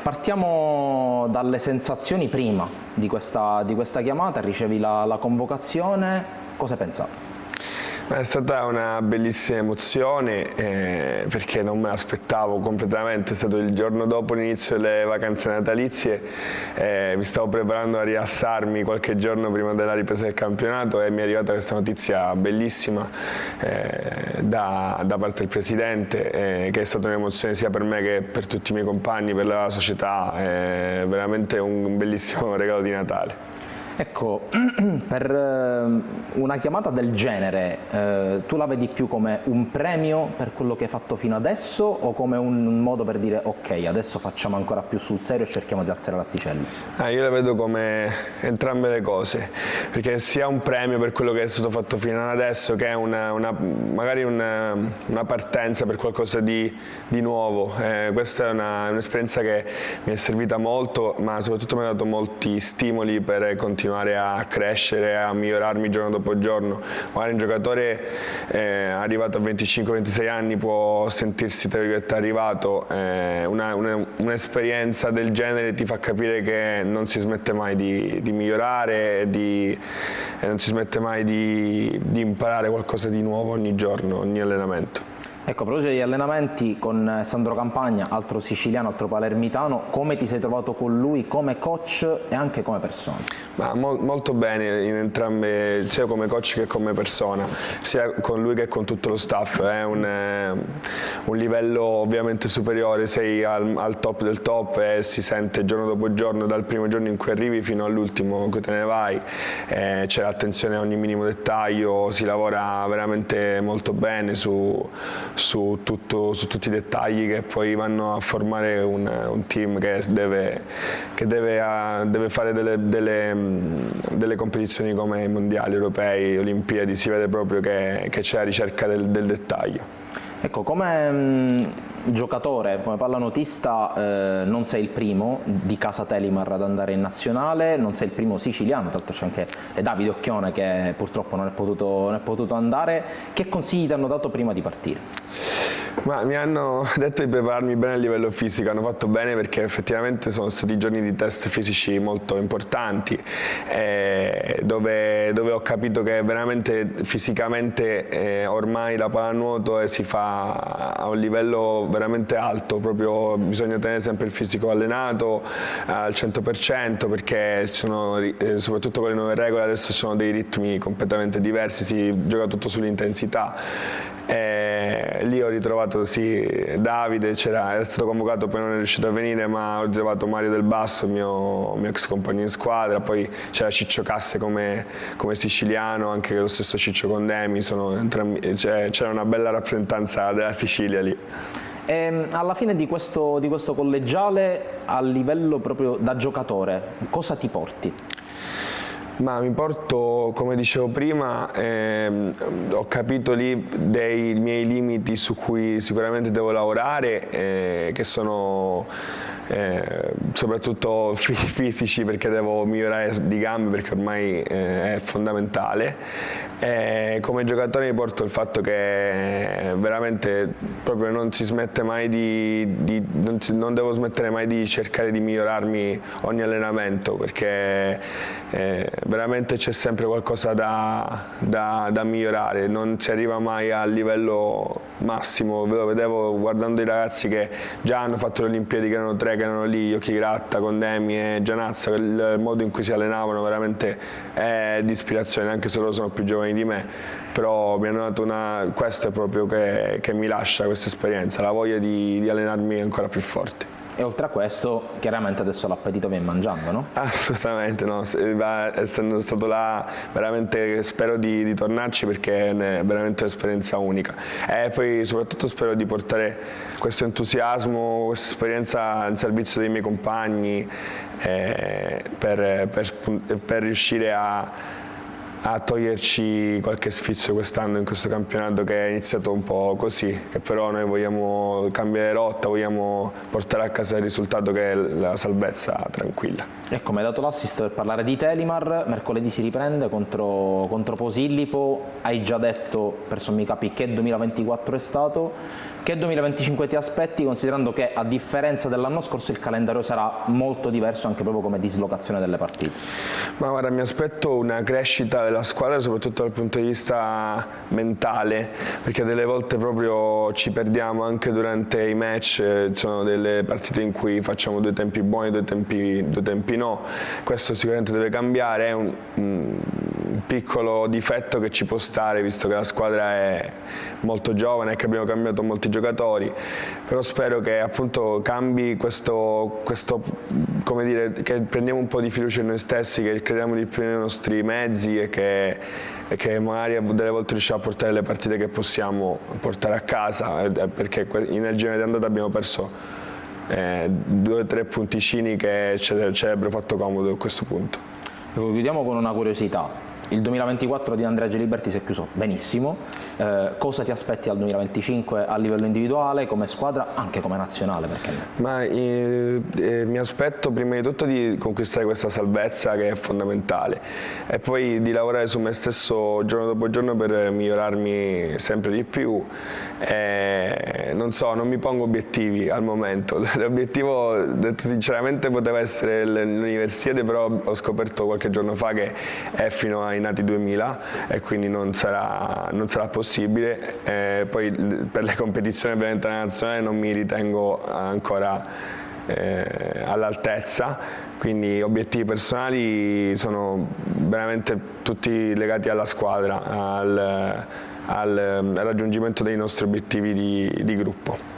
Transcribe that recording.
Partiamo dalle sensazioni prima di questa chiamata, ricevi la convocazione, cosa hai pensato? È stata una bellissima emozione perché non me l'aspettavo completamente, è stato il giorno dopo l'inizio delle vacanze natalizie, mi stavo preparando a rilassarmi qualche giorno prima della ripresa del campionato e mi è arrivata questa notizia bellissima da parte del Presidente, che è stata un'emozione sia per me che per tutti i miei compagni, per la società, è veramente un bellissimo regalo di Natale. Ecco, per una chiamata del genere, tu la vedi più come un premio per quello che hai fatto fino adesso o come un modo per dire ok, adesso facciamo ancora più sul serio e cerchiamo di alzare l'asticella? Io la vedo come entrambe le cose, perché sia un premio per quello che è stato fatto fino ad adesso, che è magari una partenza per qualcosa di nuovo. Questa è un'esperienza che mi è servita molto, ma soprattutto mi ha dato molti stimoli per continuare a crescere, a migliorarmi giorno dopo giorno. Magari un giocatore arrivato a 25-26 anni può sentirsi tra virgolette arrivato, un'esperienza del genere ti fa capire che non si smette mai di migliorare e non si smette mai di imparare qualcosa di nuovo ogni giorno, ogni allenamento. Ecco, a proposito degli allenamenti con Sandro Campagna, altro siciliano, altro palermitano, come ti sei trovato con lui come coach e anche come persona? Molto bene in entrambe, sia come coach che come persona, sia con lui che con tutto lo staff. È un livello ovviamente superiore, sei al top del top e si sente giorno dopo giorno, dal primo giorno in cui arrivi fino all'ultimo in cui te ne vai. C'è attenzione a ogni minimo dettaglio, si lavora veramente molto bene su tutti i dettagli che poi vanno a formare un team che deve fare delle competizioni come i mondiali, europei, olimpiadi. Si vede proprio che c'è la ricerca del dettaglio. Ecco, come giocatore, come pallanotista, non sei il primo di casa Telimar ad andare in nazionale, non sei il primo siciliano, tra l'altro c'è anche Davide Occhione che purtroppo non è potuto andare. Che consigli ti hanno dato prima di partire? Mi hanno detto di prepararmi bene a livello fisico, hanno fatto bene perché effettivamente sono stati giorni di test fisici molto importanti, dove ho capito che veramente fisicamente ormai la pallanuoto si fa a un livello veramente alto, proprio bisogna tenere sempre il fisico allenato al 100% perché soprattutto con le nuove regole adesso ci sono dei ritmi completamente diversi, si gioca tutto sull'intensità. Lì ho ritrovato Davide, era stato convocato poi non è riuscito a venire, ma ho ritrovato Mario Del Basso, mio ex compagno in squadra, poi c'era Ciccio Casse come siciliano, anche lo stesso Ciccio Condemi, c'era una bella rappresentanza della Sicilia lì. E alla fine di questo collegiale, a livello proprio da giocatore, cosa ti porti? Mi porto, come dicevo prima, ho capito lì dei miei limiti su cui sicuramente devo lavorare, che sono soprattutto fisici, perché devo migliorare di gambe perché ormai è fondamentale. Come giocatore mi porto il fatto che veramente proprio non si smette mai non devo smettere mai di cercare di migliorarmi ogni allenamento, perché veramente c'è sempre qualcosa da migliorare, non si arriva mai al livello massimo. Lo vedevo guardando i ragazzi che già hanno fatto le Olimpiadi, che erano 3 che erano lì, Occhigratta, Condemi e Gianazza, il modo in cui si allenavano veramente è di ispirazione, anche se loro sono più giovani di me, però mi hanno dato questo è proprio che mi lascia questa esperienza, la voglia di allenarmi ancora più forte. E oltre a questo, chiaramente adesso l'appetito viene mangiando, no? Assolutamente no, essendo stato là veramente spero di tornarci perché è veramente un'esperienza unica e poi soprattutto spero di portare questo entusiasmo, questa esperienza al servizio dei miei compagni per riuscire a a toglierci qualche sfizio quest'anno in questo campionato che è iniziato un po' così, che però noi vogliamo cambiare rotta, vogliamo portare a casa il risultato che è la salvezza tranquilla. Ecco, mi hai dato l'assist per parlare di Telimar, mercoledì si riprende contro Posillipo, hai già detto per sommi capi che 2024 è stato, che 2025 ti aspetti, considerando che a differenza dell'anno scorso il calendario sarà molto diverso anche proprio come dislocazione delle partite? Ma guarda, mi aspetto una crescita della squadra soprattutto dal punto di vista mentale, perché delle volte proprio ci perdiamo anche durante i match, ci sono delle partite in cui facciamo 2 tempi buoni, 2 tempi no, questo sicuramente deve cambiare, è un piccolo difetto che ci può stare visto che la squadra è molto giovane e che abbiamo cambiato molti giocatori, però spero che appunto cambi questo come dire, che prendiamo un po' di fiducia in noi stessi, che crediamo di più nei nostri mezzi e che magari delle volte riusciamo a portare le partite che possiamo portare a casa, perché nel girone di andata abbiamo perso 2 o 3 punticini che ci avrebbero fatto comodo a questo punto. Chiudiamo con una curiosità. Il 2024 di Andrea Giliberti si è chiuso benissimo, cosa ti aspetti al 2025 a livello individuale, come squadra, anche come nazionale? Perché no? Ma mi aspetto prima di tutto di conquistare questa salvezza che è fondamentale e poi di lavorare su me stesso giorno dopo giorno per migliorarmi sempre di più. Non so, non mi pongo obiettivi al momento, l'obiettivo, detto sinceramente, poteva essere l'universiade, però ho scoperto qualche giorno fa che è fino ai nati 2000 e quindi non sarà possibile, poi per le competizioni ovviamente nazionali non mi ritengo ancora all'altezza, quindi obiettivi personali sono veramente tutti legati alla squadra, al raggiungimento dei nostri obiettivi di gruppo.